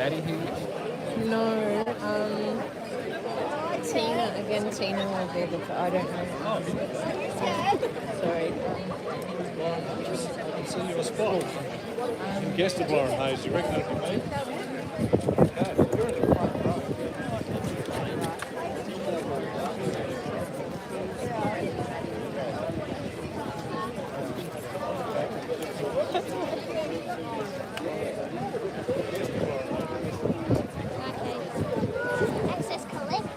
Maddie Hughes? No, Tina. Again, Tina will be able to. I don't know. Sorry. I can see you a spot. You guessed it, Warren Hayes. Do you reckon that'd be me? Okay, you're in the front row. Access collected.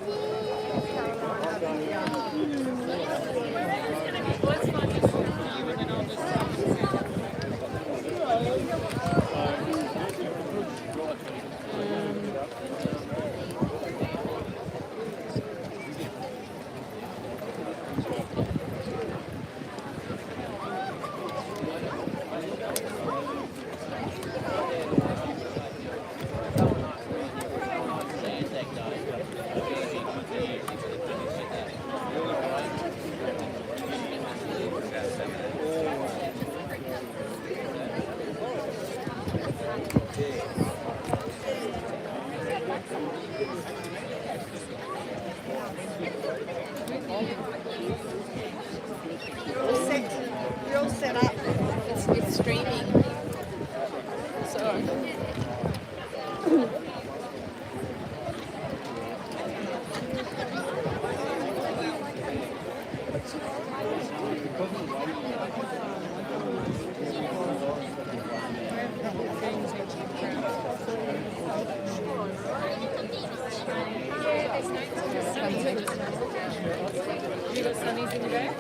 You're all set up. It's streaming. So. You got sunnies in the bag?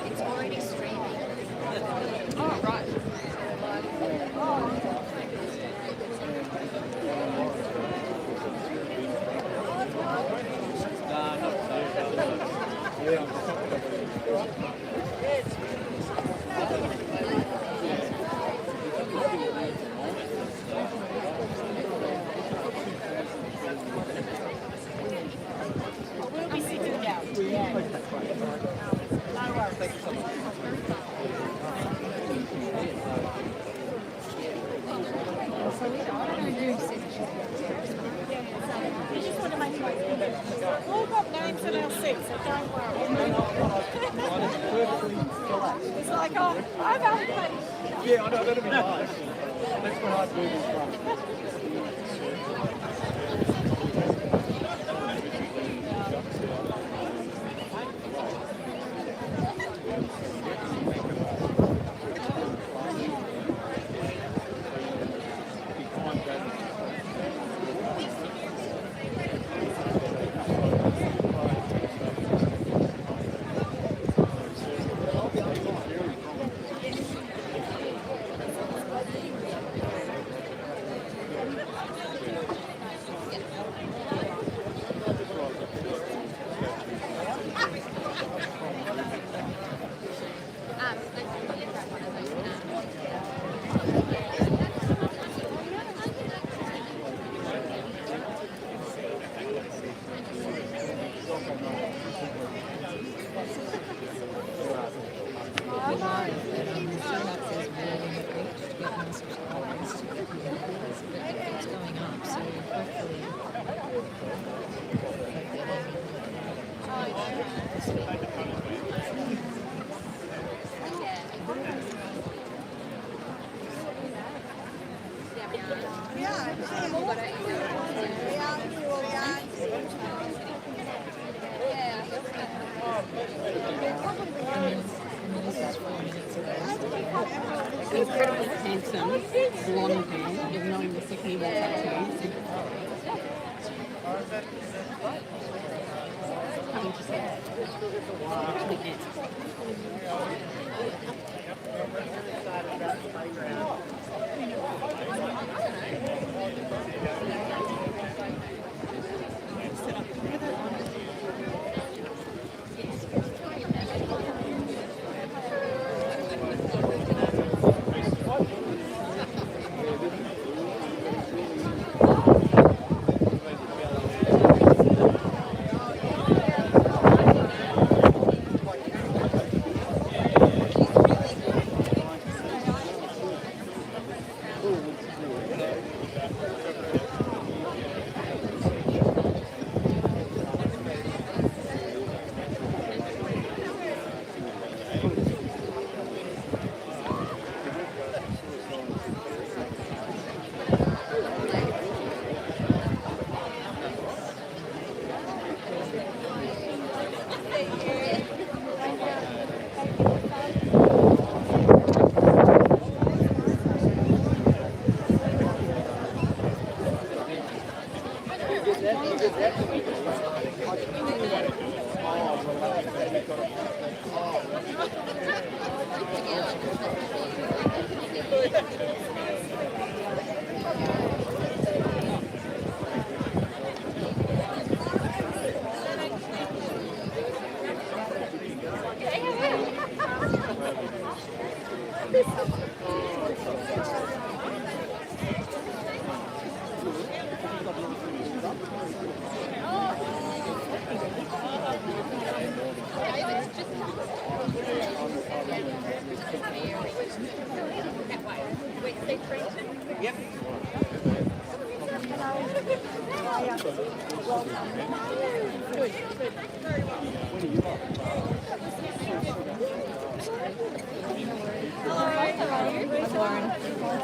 It's already streaming. Oh, right. We'll be sitting down. We've got names in our seats, so don't worry. It's like, oh, I'm out. Yeah, I know, that'd be nice. That's when I'd move in front. handsome, blonde man, even knowing the second he walks up to you. Coming to set. Big hands.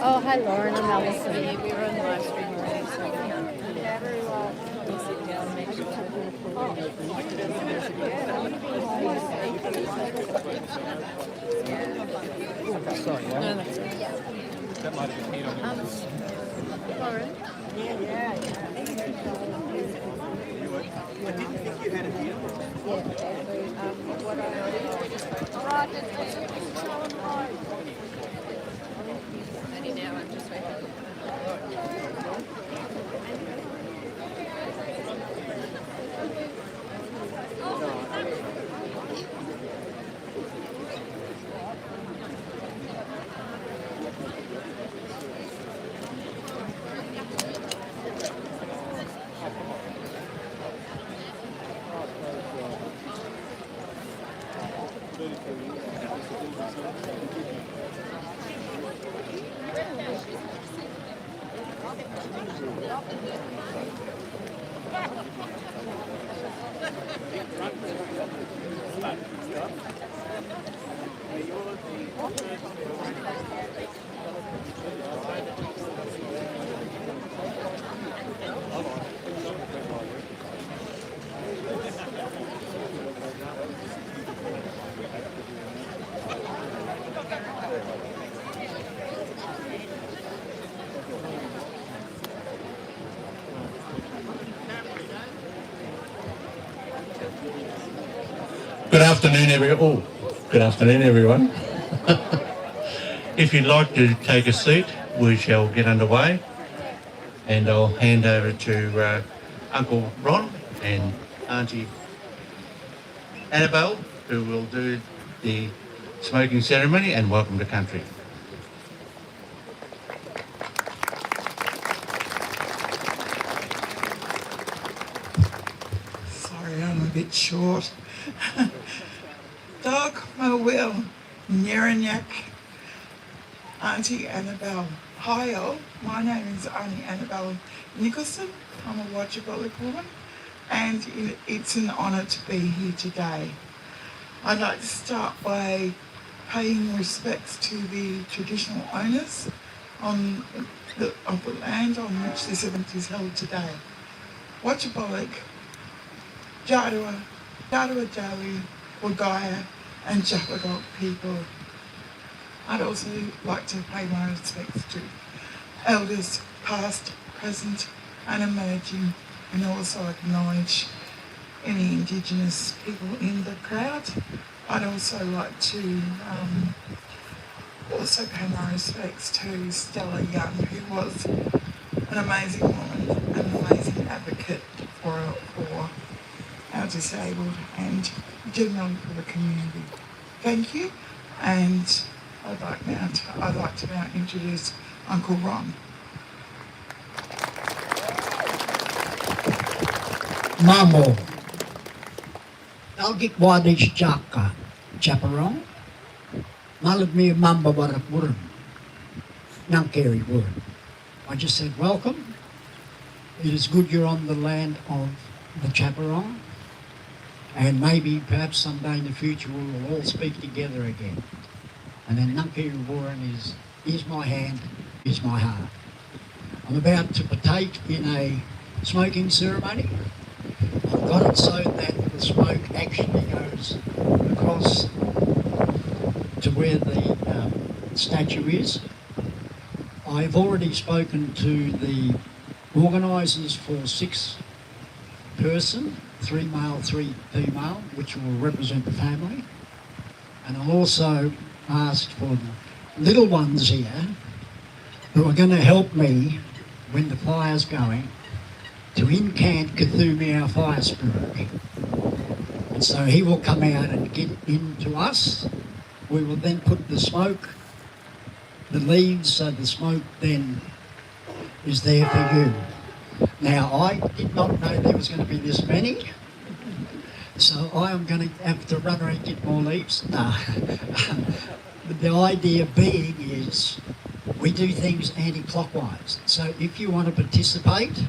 Oh, hi Lauren, I'm Alison. We were on the live stream already, so Yeah, very well. we'll sit down and make sure Sorry, No, Lauren. that's right. That might have been here on your Lauren? Only now I'm just waiting. Good afternoon, everyone. If you'd like to take a seat, we shall get underway, and I'll hand over to Uncle Ron and Auntie Annabelle, who will do the smoking ceremony and welcome to country. Sorry, I'm a bit short. Dog, Will, Nyerinyak, Auntie Annabelle. Hi all, my name is Auntie Annabelle Nicholson. I'm a Watchabilic woman, and it's an honour to be here today. I'd like to start by paying respects to the traditional owners of the land on which this event is held today. Watchabilic, Jadua, Jadua Dawi, Wagaya and Japadog people. I'd also like to pay my respects to elders past, present and emerging, and also acknowledge any Indigenous people in the crowd. I'd also like to also pay my respects to Stella Young, who was an amazing woman, an amazing advocate for our disabled and generally for the community. Thank you, and I'd like to now introduce Uncle Ron. Mamo, Algik Wadish Jaka, Chaperone, Malabmi Mamba Warak Wurm, Nankari Wurm. I just said, welcome. It is good you're on the land of the Chaperone, and maybe perhaps someday in the future we will all speak together again. And then Nankari Wurm is my hand, is my heart. I'm about to partake in a smoking ceremony. I've got it so that the smoke actually goes across to where the statue is. I've already spoken to the organisers for 6 person, 3 male, 3 female, which will represent the family. And I'll also ask for the little ones here who are going to help me when the fire's going to incant Cthulhu, our fire spirit. And so he will come out and get into us. We will then put the smoke, the leaves, so the smoke then is there for you. Now, I did not know there was going to be this many, so I am going to have to run around and get more leaves. No. But the idea being is we do things anti-clockwise. So if you want to participate,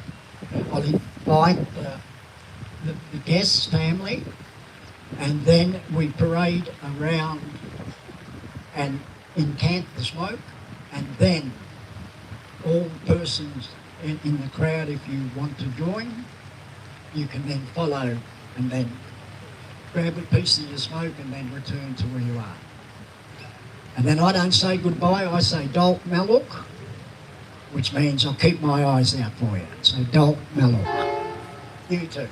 I'll invite the guests, family, and then we parade around and incant the smoke, and then all persons in the crowd, if you want to join, you can then follow and then grab a piece of your smoke and then return to where you are. And then I don't say goodbye, I say Dolk Maluk, which means I'll keep my eyes out for you. So Dolk Maluk. You too.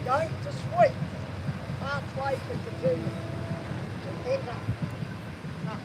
Going to sweep halfway to the two to enter us.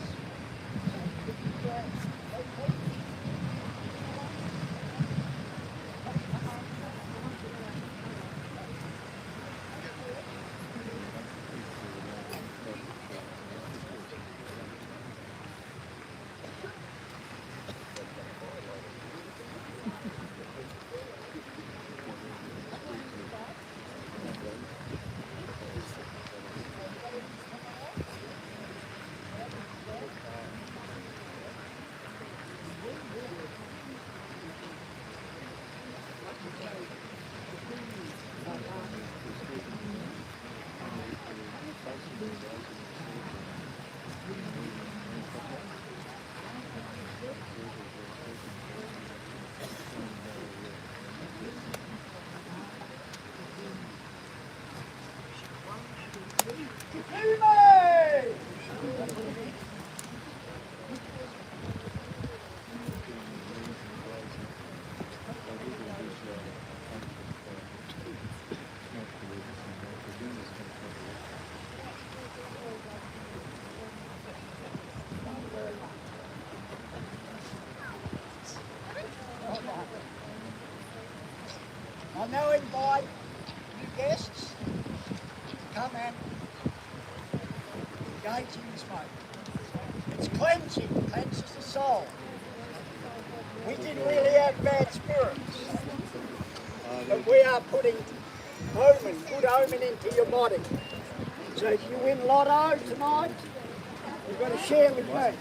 I now invite you guests to come and engage in the smoke. It's cleansing, cleanses the soul. We didn't really have bad spirits, but we are putting omen, good omen into your body. So if you win lotto tonight, You've got to share with me.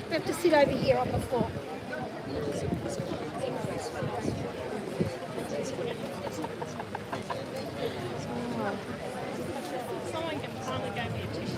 We have to sit over here on the floor. Someone can finally go me a tissue.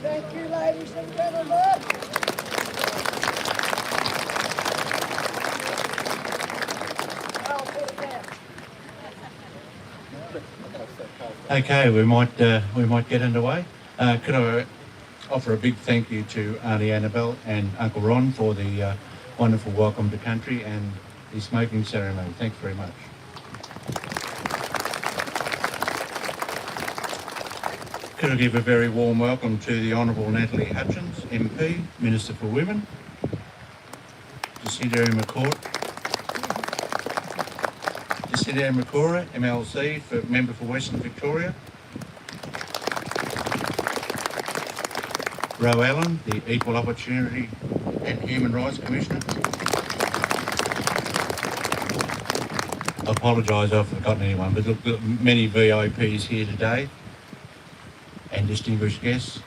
Thank you, ladies and gentlemen. I'll put it down. Okay, we might get underway. Could I offer a big thank you to Auntie Annabelle and Uncle Ron for the wonderful welcome to country and the smoking ceremony. Thanks very much. Could I give a very warm welcome to the Honourable Natalie Hutchins, MP, Minister for Women, Jacinda Makora, MLC, Member for Western Victoria, Ro Allen, the Equal Opportunity and Human Rights Commissioner. I apologise if I've forgotten anyone, but look, many VIPs here today and distinguished guests.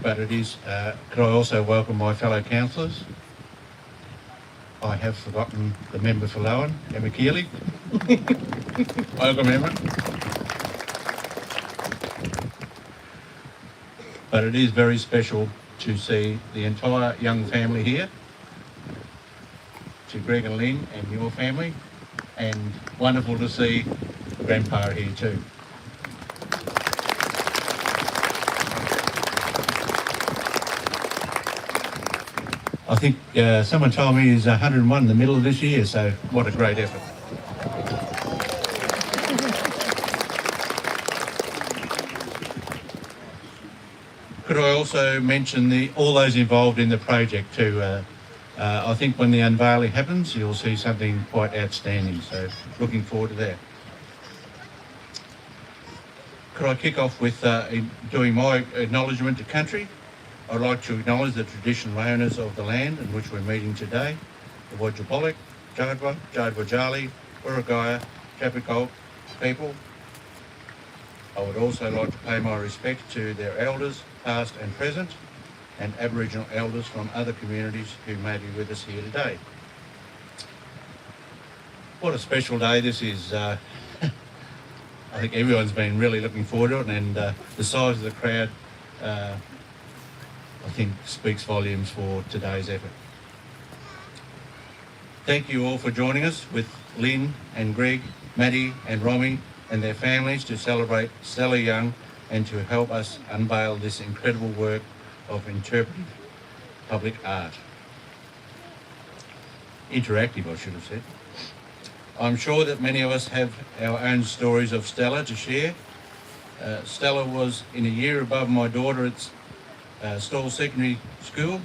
But it is, could I also welcome my fellow councillors? I have forgotten the member for Lowen, Emma Keeley. Welcome, Emma. But it is very special to see the entire young family here, to Greg and Lynn and your family, and wonderful to see Grandpa here too. I think someone told me he's 101 in the middle of this year, so what a great effort. Could I also mention all those involved in the project too? I think when the unveiling happens, you'll see something quite outstanding, so looking forward to that. Could I kick off with doing my acknowledgement to country? I'd like to acknowledge the traditional owners of the land in which we're meeting today, the Wajapolek, Jadwa, Jadwajali, Urugaya, Chapakol people. I would also like to pay my respect to their elders, past and present, and Aboriginal elders from other communities who may be with us here today. What a special day this is. I think everyone's been really looking forward to it, and the size of the crowd I think speaks volumes for today's effort. Thank you all for joining us with Lynn and Greg, Maddie and Romy and their families to celebrate Stella Young and to help us unveil this incredible work of interpretive public art. Interactive, I should have said. I'm sure that many of us have our own stories of Stella to share. Stella was in a year above my daughter at Stall Secondary School,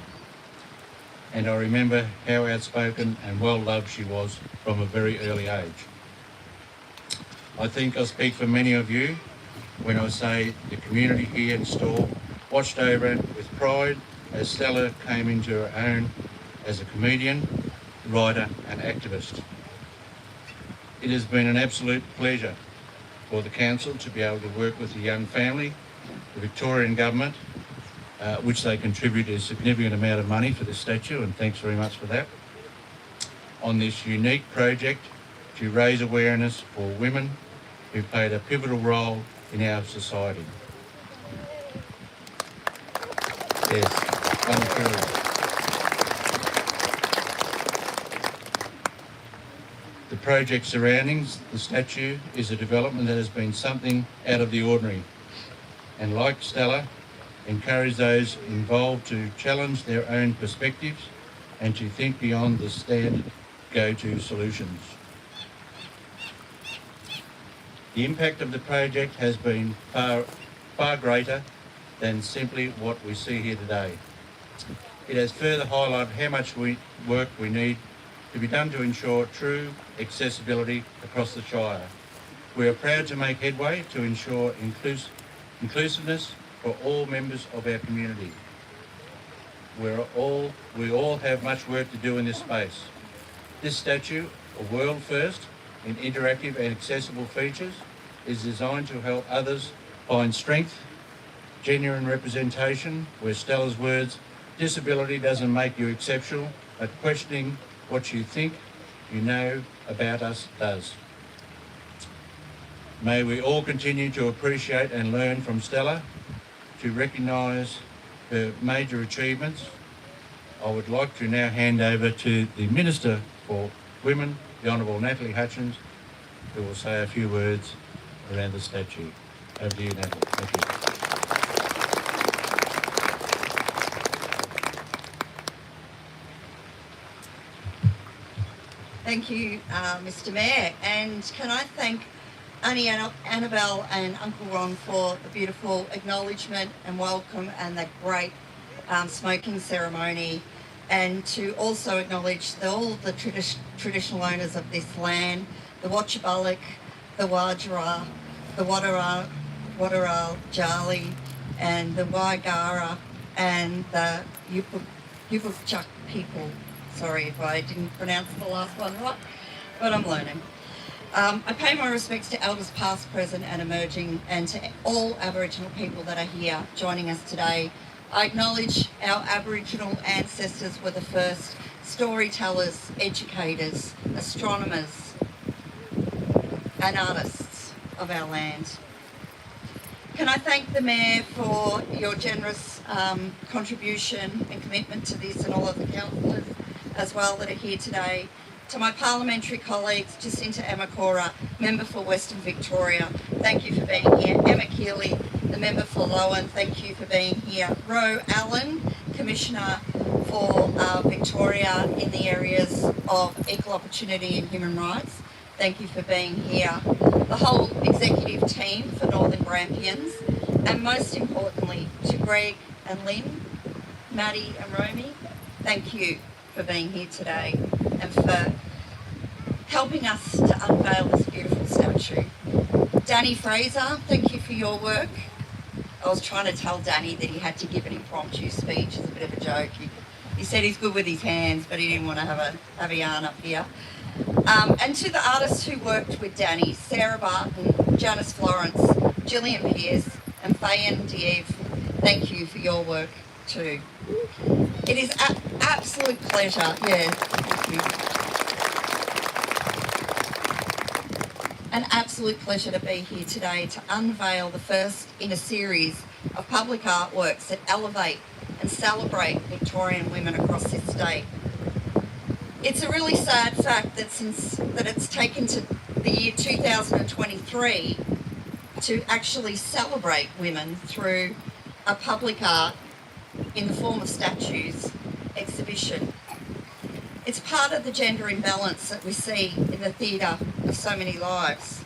and I remember how outspoken and well loved she was from a very early age. I think I speak for many of you when I say the community here in Stall watched over it with pride as Stella came into her own as a comedian, writer and activist. It has been an absolute pleasure for the council to be able to work with the young family, the Victorian government, which they contributed a significant amount of money for this statue, and thanks very much for that, on this unique project to raise awareness for women who played a pivotal role in our society. Yes, untrue. The project surrounding the statue is a development that has been something out of the ordinary, and like Stella, encourage those involved to challenge their own perspectives and to think beyond the standard go-to solutions. The impact of the project has been far greater than simply what we see here today. It has further highlighted how much work we need to be done to ensure true accessibility across the Shire. We are proud to make headway to ensure inclusiveness for all members of our community. We all have much work to do in this space. This statue, a world first in interactive and accessible features, is designed to help others find strength, genuine representation, where Stella's words, disability doesn't make you exceptional, but questioning what you think you know about us does. May we all continue to appreciate and learn from Stella, to recognise her major achievements. I would like to now hand over to the Minister for Women, the Honourable Natalie Hutchins, who will say a few words around the statue. Over to you, Natalie. Thank you. Thank you, Mr Mayor, and can I thank Auntie Annabelle and Uncle Ron for the beautiful acknowledgement and welcome and the great smoking ceremony, and to also acknowledge all the traditional owners of this land, the Watchabalek, the Wadjara, the Wadara Jali, and the Waigara, and the Yupukchak people. Sorry if I didn't pronounce the last one right, but I'm learning. I pay my respects to elders past, present and emerging, and to all Aboriginal people that are here joining us today. I acknowledge our Aboriginal ancestors were the first storytellers, educators, astronomers and artists of our land. Can I thank the Mayor for your generous contribution and commitment to this, and all of the councillors as well that are here today. To my parliamentary colleagues, Jacinta Amakora, Member for Western Victoria, thank you for being here. Emma Keeley, the Member for Lowan, thank you for being here. Ro Allen, Commissioner for Victoria in the areas of equal opportunity and human rights, thank you for being here. The whole executive team for Northern Grampians, and most importantly to Greg and Lynn, Maddie and Romy, thank you for being here today and for helping us to unveil this beautiful statue. Danny Fraser, thank you for your work. I was trying to tell Danny that he had to give an impromptu speech. It's a bit of a joke. He said he's good with his hands, but he didn't want to have a yarn up here. And to the artists who worked with Danny, Sarah Barton, Janice Florence, Gillian Pearce and Fayen Dieve, thank you for your work too. It is an absolute pleasure, thank you. An absolute pleasure to be here today to unveil the first in a series of public artworks that elevate and celebrate Victorian women across this state. It's a really sad fact that it's taken to the year 2023 to actually celebrate women through a public art in the form of statues exhibition. It's part of the gender imbalance that we see in the theatre of so many lives.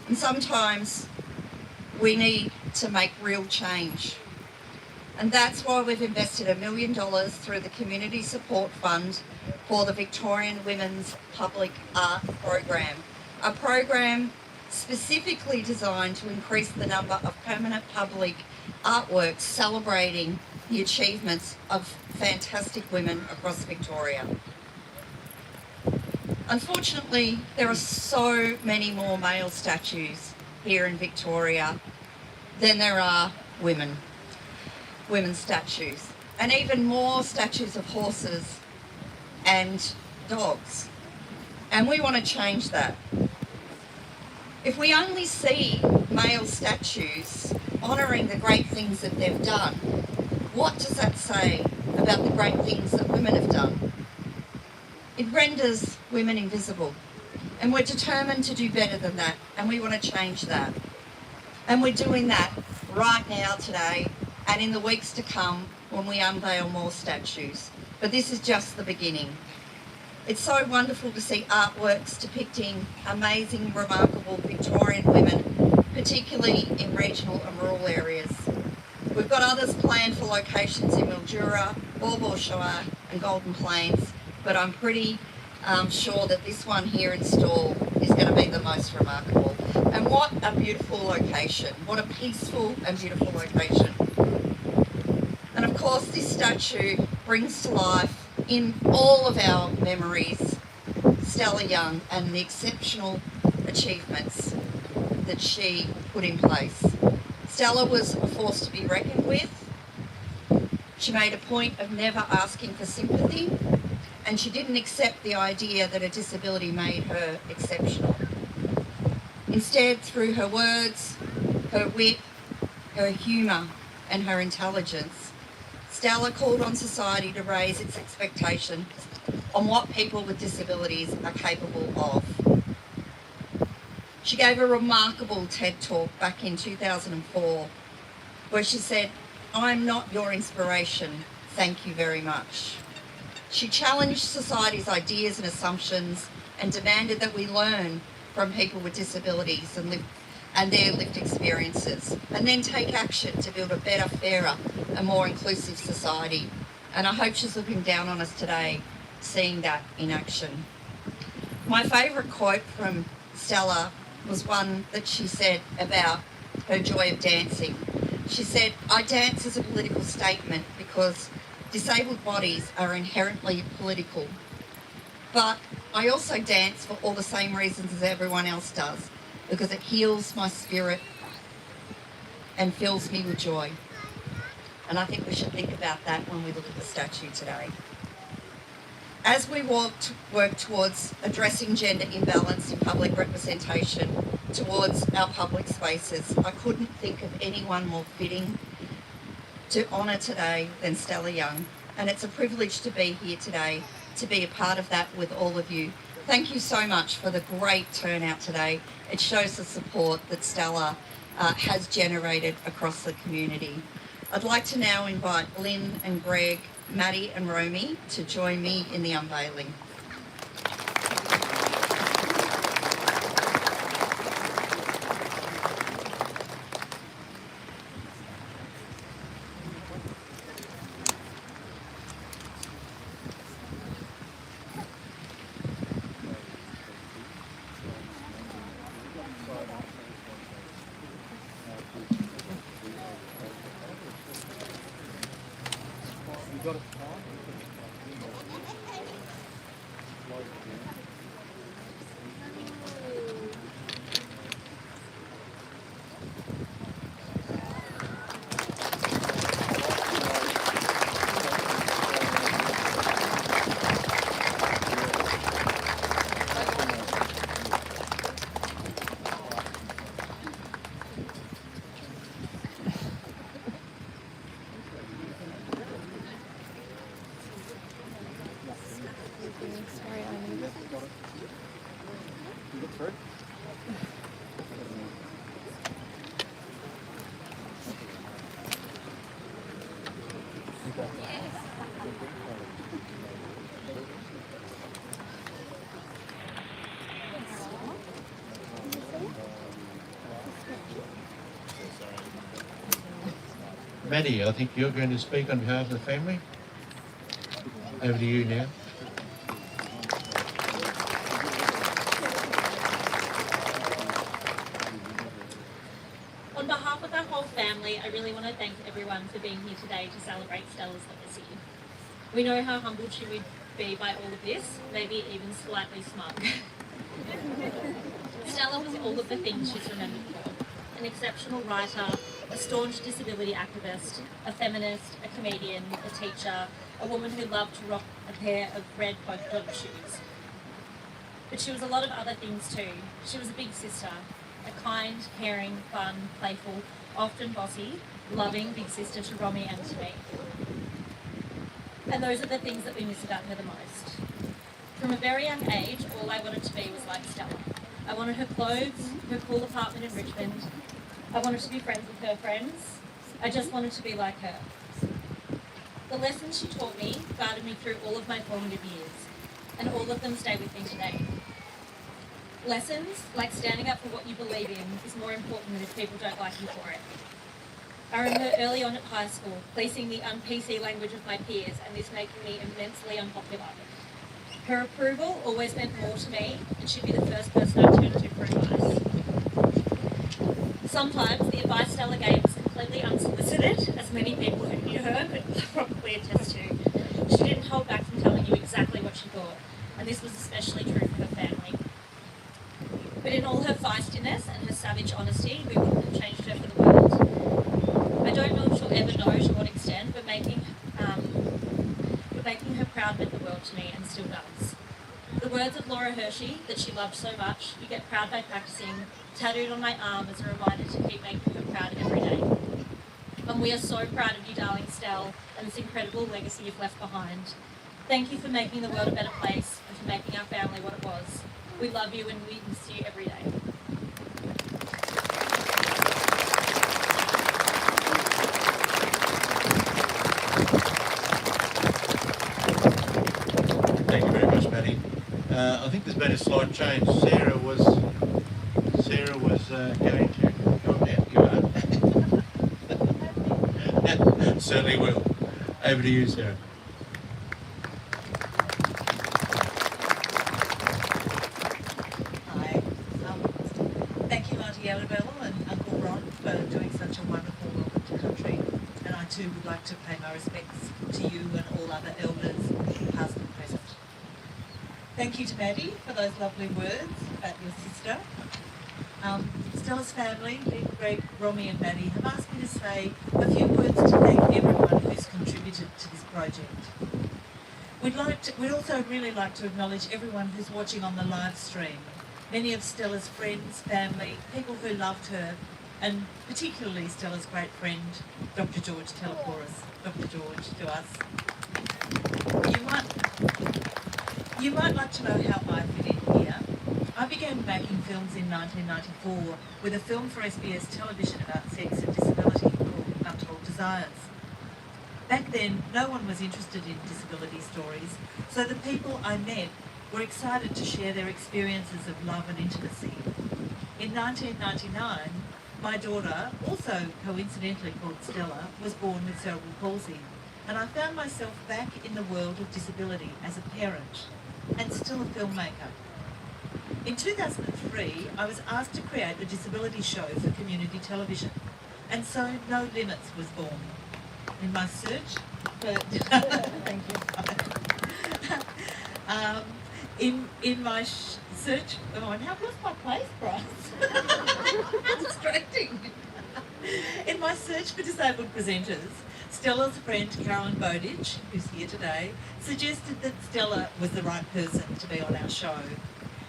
And sometimes we need to make real change. And that's why we've invested $1 million through the Community Support Fund for the Victorian Women's Public Art Program, a program specifically designed to increase the number of permanent public artworks celebrating the achievements of fantastic women across Victoria. Unfortunately, there are so many more male statues here in Victoria than there are women's statues, and even more statues of horses and dogs. And we want to change that. If we only see male statues honouring the great things that they've done, what does that say about the great things that women have done? It renders women invisible, and we're determined to do better than that, and we want to change that. And we're doing that right now today and in the weeks to come when we unveil more statues. But this is just the beginning. It's so wonderful to see artworks depicting amazing, remarkable Victorian women, particularly in regional and rural areas. We've got others planned for locations in Mildura, Baw Shire and Golden Plains, but I'm pretty sure that this one here in Stall is going to be the most remarkable. And what a beautiful location. What a peaceful and beautiful location. And of course this statue brings to life in all of our memories Stella Young and the exceptional achievements that she put in place. Stella was a force to be reckoned with. She made a point of never asking for sympathy, and she didn't accept the idea that a disability made her exceptional. Instead, through her words, her wit, her humour and her intelligence, Stella called on society to raise its expectations on what people with disabilities are capable of. She gave a remarkable TED talk back in 2004 where she said, "I'm not your inspiration, thank you very much." She challenged society's ideas and assumptions and demanded that we learn from people with disabilities and their lived experiences, and then take action to build a better, fairer and more inclusive society. And I hope she's looking down on us today, seeing that in action. My favourite quote from Stella was one that she said about her joy of dancing. She said, "I dance as a political statement because disabled bodies are inherently political. But I also dance for all the same reasons as everyone else does, because it heals my spirit and fills me with joy." And I think we should think about that when we look at the statue today. As we work towards addressing gender imbalance in public representation towards our public spaces, I couldn't think of anyone more fitting to honour today than Stella Young. And it's a privilege to be here today, to be a part of that with all of you. Thank you so much for the great turnout today. It shows the support that Stella has generated across the community. I'd like to now invite Lynn and Greg, Maddie and Romy to join me in the unveiling. Maddie, I think you're going to speak on behalf of the family. Over to you now. On behalf of our whole family, I really want to thank everyone for being here today to celebrate Stella's legacy. We know how humbled she would be by all of this, maybe even slightly smug. Stella was all of the things she's remembered for. An exceptional writer, a staunch disability activist, a feminist, a comedian, a teacher, a woman who loved to rock a pair of red polka dot shoes. But she was a lot of other things too. She was a big sister, a kind, caring, fun, playful, often bossy, loving big sister to Romy and to me. And those are the things that we miss about her the most. From a very young age, all I wanted to be was like Stella. I wanted her clothes, her cool apartment in Richmond. I wanted to be friends with her friends. I just wanted to be like her. The lessons she taught me guided me through all of my formative years, and all of them stay with me today. Lessons, like standing up for what you believe in, is more important than if people don't like you for it. I remember early on at high school, policing the un-PC language of my peers, and this making me immensely unpopular. Her approval always meant more to me, and she'd be the first person I'd turn to for advice. Sometimes the advice Stella gave was completely unsolicited, as many people who knew her could probably attest to. She didn't hold back from telling you exactly what she thought, and this was especially true for her family. But in all her feistiness and her savage honesty, we wouldn't have changed her for the world. I don't know if she'll ever know to what extent, but making her proud meant the world to me and still does. The words of Laura Hershey that she loved so much, "You get proud by practicing," tattooed on my arm as a reminder to keep making her proud every day. And we are so proud of you, darling Stell, and this incredible legacy you've left behind. Thank you for making the world a better place and for making our family what it was. We love you and we miss you every day. Thank you very much, Maddie. I think there's been a slight change. Sarah was going to come out. You are. Certainly will. Over to you, Sarah. Hi. Thank you, Auntie Annabelle and Uncle Ron, for doing such a wonderful welcome to country. And I too would like to pay my respects to you and all other elders, past and present. Thank you to Maddie for those lovely words about your sister. Stella's family, Lynn, Greg, Romy and Maddie, have asked me to say a few words to thank everyone who's contributed to this project. We'd also really like to acknowledge everyone who's watching on the live stream. Many of Stella's friends, family, people who loved her, and particularly Stella's great friend, Dr. George Teleporis. Dr. George, to us. You might like to know how I fit in here. I began making films in 1994 with a film for SBS television about sex and disability called Untold Desires. Back then, no one was interested in disability stories, so the people I met were excited to share their experiences of love and intimacy. In 1999, my daughter, also coincidentally called Stella, was born with cerebral palsy, and I found myself back in the world of disability as a parent and still a filmmaker. In 2003, I was asked to create a disability show for community television, and so No Limits was born. In my search for thank you. In my search, and how lost my place, Bryce? Distracting. In my search for disabled presenters, Stella's friend Carolyn Bowditch, who's here today, suggested that Stella was the right person to be on our show.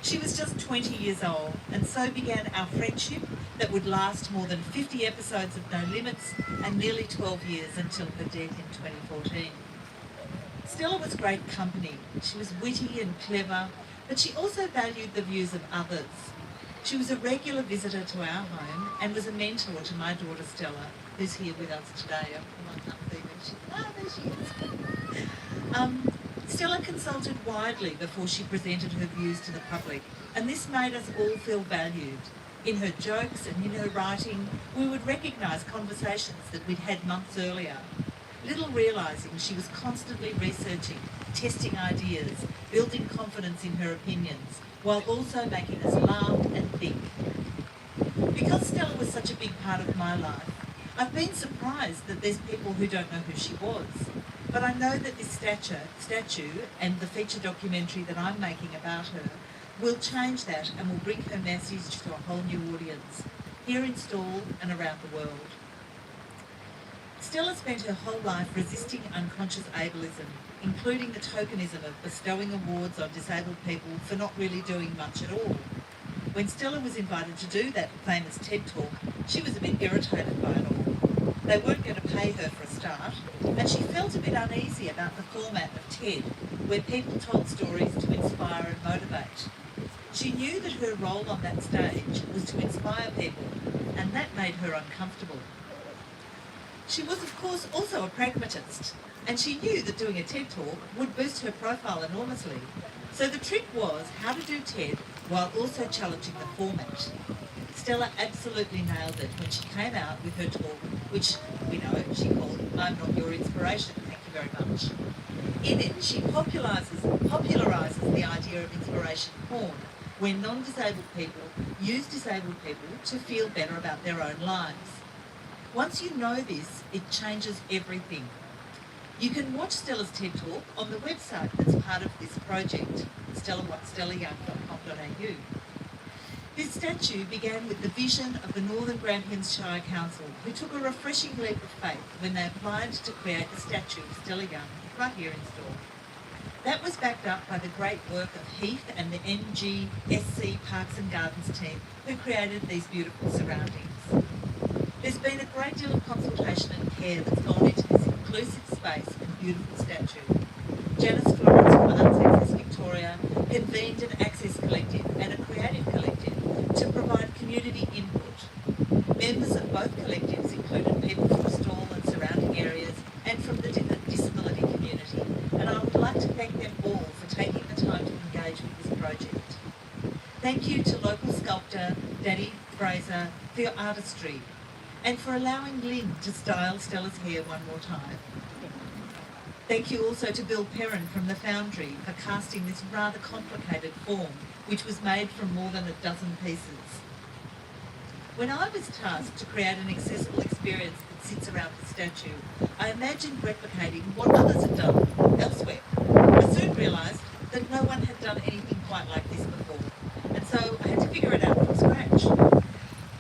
She was just 20 years old, and so began our friendship that would last more than 50 episodes of No Limits and nearly 12 years until her death in 2014. Stella was great company. She was witty and clever, but she also valued the views of others. She was a regular visitor to our home and was a mentor to my daughter Stella, who's here with us today. There she is. Stella consulted widely before she presented her views to the public, and this made us all feel valued. In her jokes and in her writing, we would recognise conversations that we'd had months earlier, little realising she was constantly researching, testing ideas, building confidence in her opinions, while also making us laugh and think. Because Stella was such a big part of my life, I've been surprised that there's people who don't know who she was. But I know that this statue and the feature documentary that I'm making about her will change that and will bring her message to a whole new audience, here in Stall and around the world. Stella spent her whole life resisting unconscious ableism, including the tokenism of bestowing awards on disabled people for not really doing much at all. When Stella was invited to do that famous TED Talk, she was a bit irritated by it all. They weren't going to pay her for a start, and she felt a bit uneasy about the format of TED, where people told stories to inspire and motivate. She knew that her role on that stage was to inspire people, and that made her uncomfortable. She was, of course, also a pragmatist, and she knew that doing a TED Talk would boost her profile enormously. So the trick was how to do TED while also challenging the format. Stella absolutely nailed it when she came out with her talk, which we know she called I'm Not Your Inspiration, thank you very much. In it, she popularises the idea of inspiration porn, where non-disabled people use disabled people to feel better about their own lives. Once you know this, it changes everything. You can watch Stella's TED Talk on the website that's part of this project, stellayoung.com.au. This statue began with the vision of the Northern Grampians Shire Council, who took a refreshing leap of faith when they applied to create a statue of Stella Young right here in Stall. That was backed up by the great work of Heath and the NGSC Parks and Gardens team who created these beautiful surroundings. There's been a great deal of consultation and care that's gone into this inclusive space and beautiful statue. Janice Florence from Arts Access Victoria convened an Access Collective and a Creative Collective to provide community input. Members of both collectives included people from Stall and surrounding areas and from the disability community, and I would like to thank them all for taking the time to engage with this project. Thank you to local sculptor Daddy Fraser for your artistry and for allowing Lynn to style Stella's hair one more time. Thank you also to Bill Perrin from the Foundry for casting this rather complicated form, which was made from more than a dozen pieces. When I was tasked to create an accessible experience that sits around the statue, I imagined replicating what others had done elsewhere. I soon realised that no one had done anything quite like this before, and so I had to figure it out from scratch.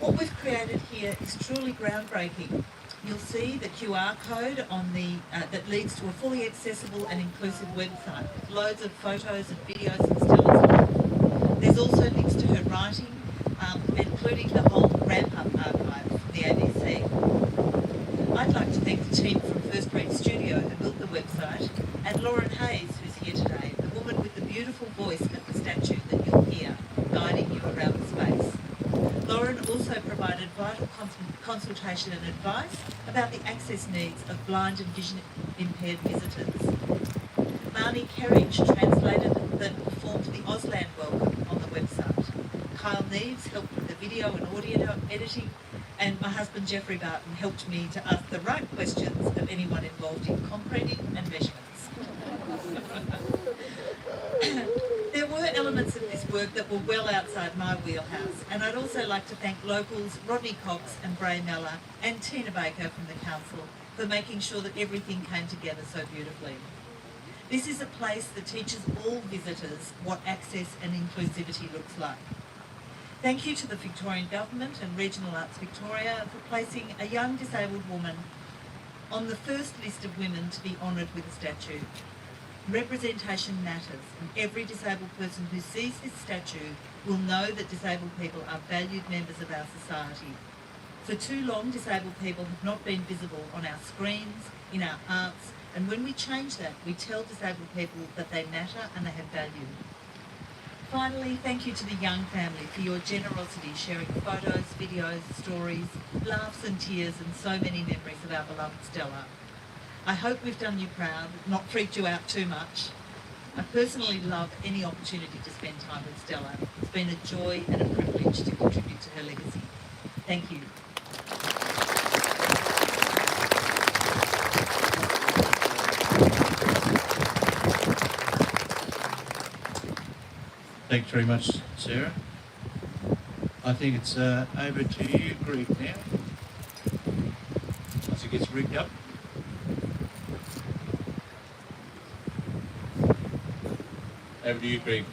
What we've created here is truly groundbreaking. You'll see the QR code on that leads to a fully accessible and inclusive website with loads of photos and videos of Stella's life. There's also links to her writing, including the whole ramp-up archive from the AEST. I'd like to thank the team from First Grade Studio who built the website, and Lauren Hayes, who's here today, the woman with the beautiful voice of the statue that you'll hear, guiding you around the space. Lauren also provided vital consultation and advice about the access needs of blind and vision impaired visitors. Marnie Kerridge translated and performed the Auslan welcome on the website. Kyle Neves helped with the video and audio editing, and my husband Jeffrey Barton helped me to ask the right questions of anyone involved in concreting and measurements. There were elements of this work that were well outside my wheelhouse, and I'd also like to thank locals Rodney Cox and Bray Meller and Tina Baker from the council for making sure that everything came together so beautifully. This is a place that teaches all visitors what access and inclusivity looks like. Thank you to the Victorian Government and Regional Arts Victoria for placing a young disabled woman on the first list of women to be honoured with a statue. Representation matters, and every disabled person who sees this statue will know that disabled people are valued members of our society. For too long, disabled people have not been visible on our screens, in our arts, and when we change that, we tell disabled people that they matter and they have value. Finally, thank you to the Young family for your generosity sharing photos, videos, stories, laughs and tears, and so many memories of our beloved Stella. I hope we've done you proud, not freaked you out too much. I personally love any opportunity to spend time with Stella. It's been a joy and a privilege to contribute to her legacy. Thank you. Thanks very much, Sarah. I think it's over to you, Greg, now. Once it gets rigged up. Over to you, Greg.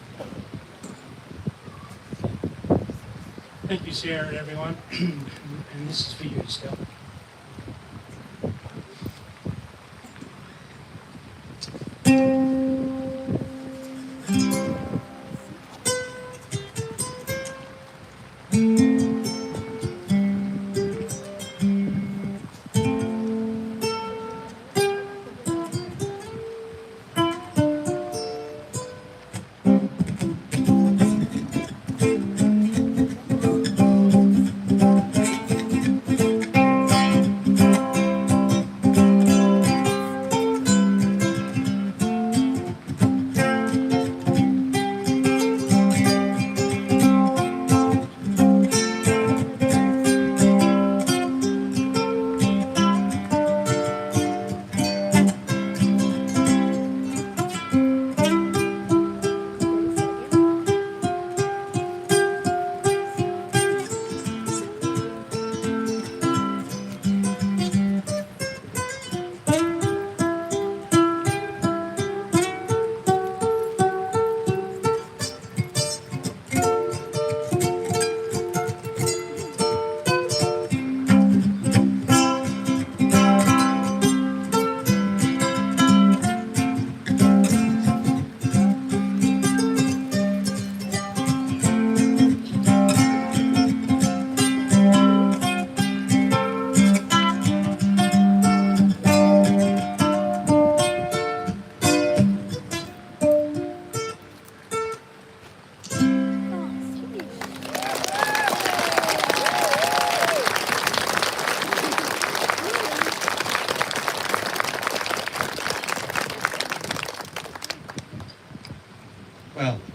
Thank you, Sarah, and everyone. And this is for you, Stella.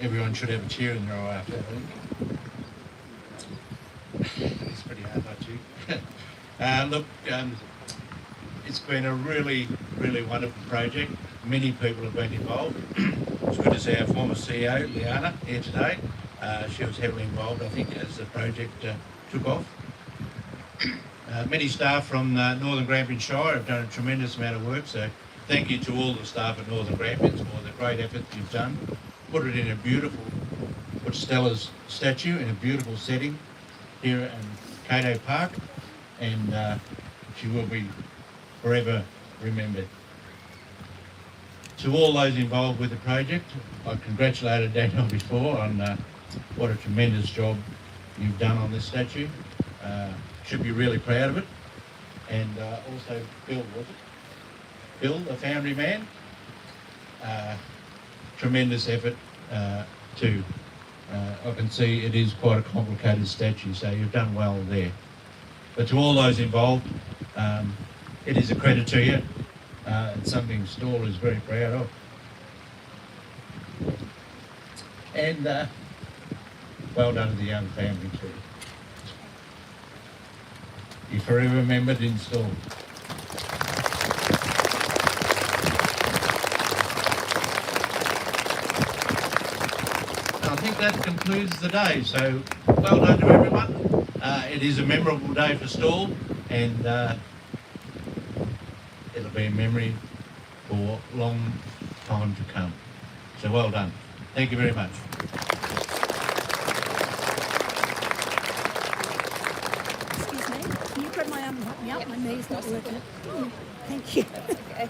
everyone should have a cheer in their eye after that, I think. It's pretty hard not to. Look, it's been a really, really wonderful project. Many people have been involved. It's good to see our former CEO, Liana, here today. She was heavily involved, I think, as the project took off. Many staff from Northern Grampians Shire have done a tremendous amount of work, so thank you to all the staff at Northern Grampians for the great effort you've done. Put Stella's statue in a beautiful setting here in Cato Park, and she will be forever remembered. To all those involved with the project, I congratulated Daniel before on what a tremendous job you've done on this statue. Should be really proud of it. And also Bill, was it? Bill, the foundry man. Tremendous effort too. I can see it is quite a complicated statue, so you've done well there. But to all those involved, it is a credit to you. It's something Stall is very proud of. And well done to the young family too. You're forever remembered in Stall. I think that concludes the day, so well done to everyone. It is a memorable day for Stall, and it'll be a memory for a long time to come. So well done. Thank you very much. Excuse me, can you grab my arm and help me up? My knee's not working. Thank you. Okay.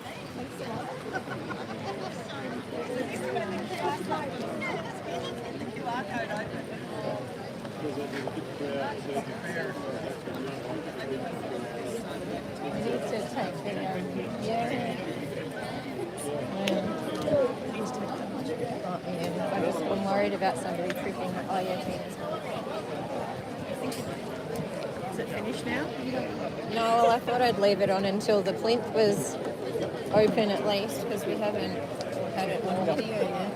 I'm worried about somebody tripping. Oh yeah, Tina's Is it finished now? No, well, I thought I'd leave it on until the plinth was open at least, because we haven't had it on video yet.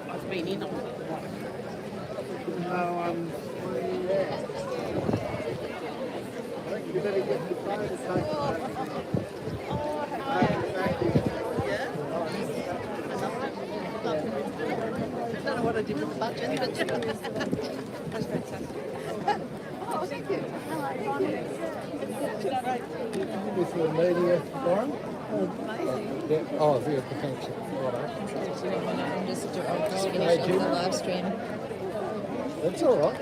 I've been in on it. You better get the phone to take I don't know what I did with the button, but that's fantastic. Oh, thank you. With the media, Lauren? Amazing. Yeah. Oh, yeah, thanks. I'm just finishing the live stream. That's all right.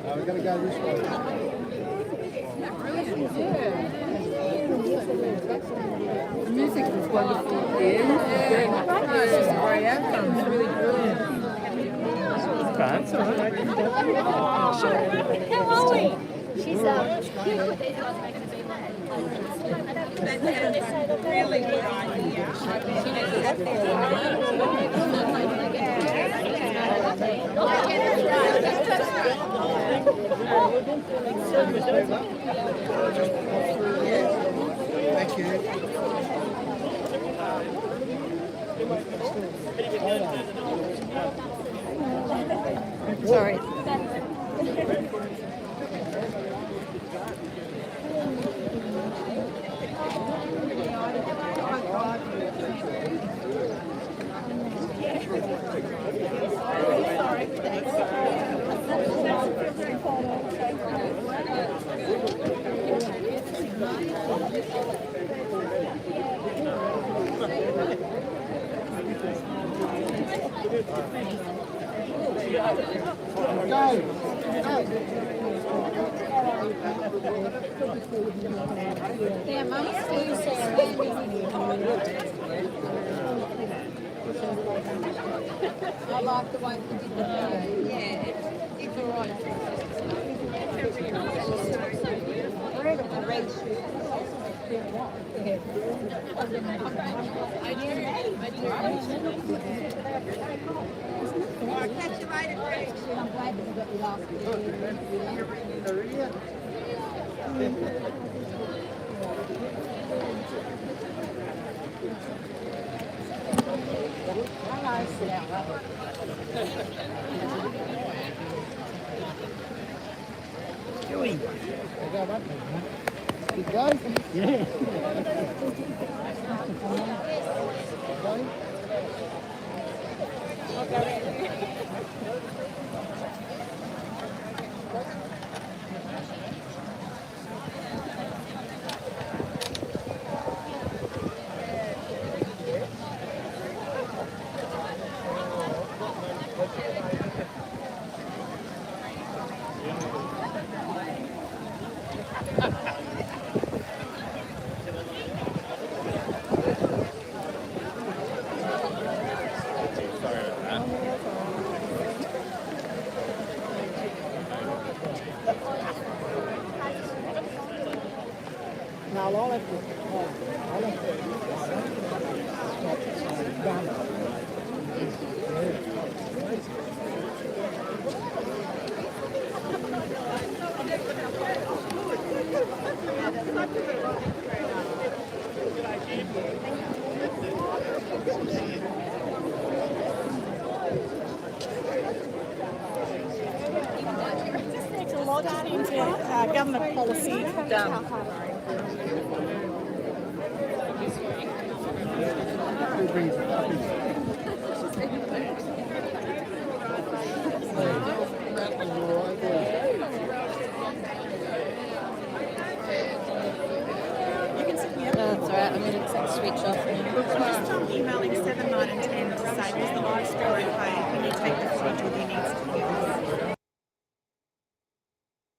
We're going to go this way. The music was wonderful. It's just a great outcome. It's really brilliant. How are we? She's Really good idea. Thank you. Sorry. Yeah, mum's still Sarah. I like the way you did the yeah, it's all right. I'm glad that we got you Hello, Stella. Doing. Good guys? Yeah. Now I'll have to. To lodge it into government policy. Done. That's all right. I'm going to switch off now. Just emailing 7, 9 and 10 to say, was the live stream okay? Can you take the footage with you needs to be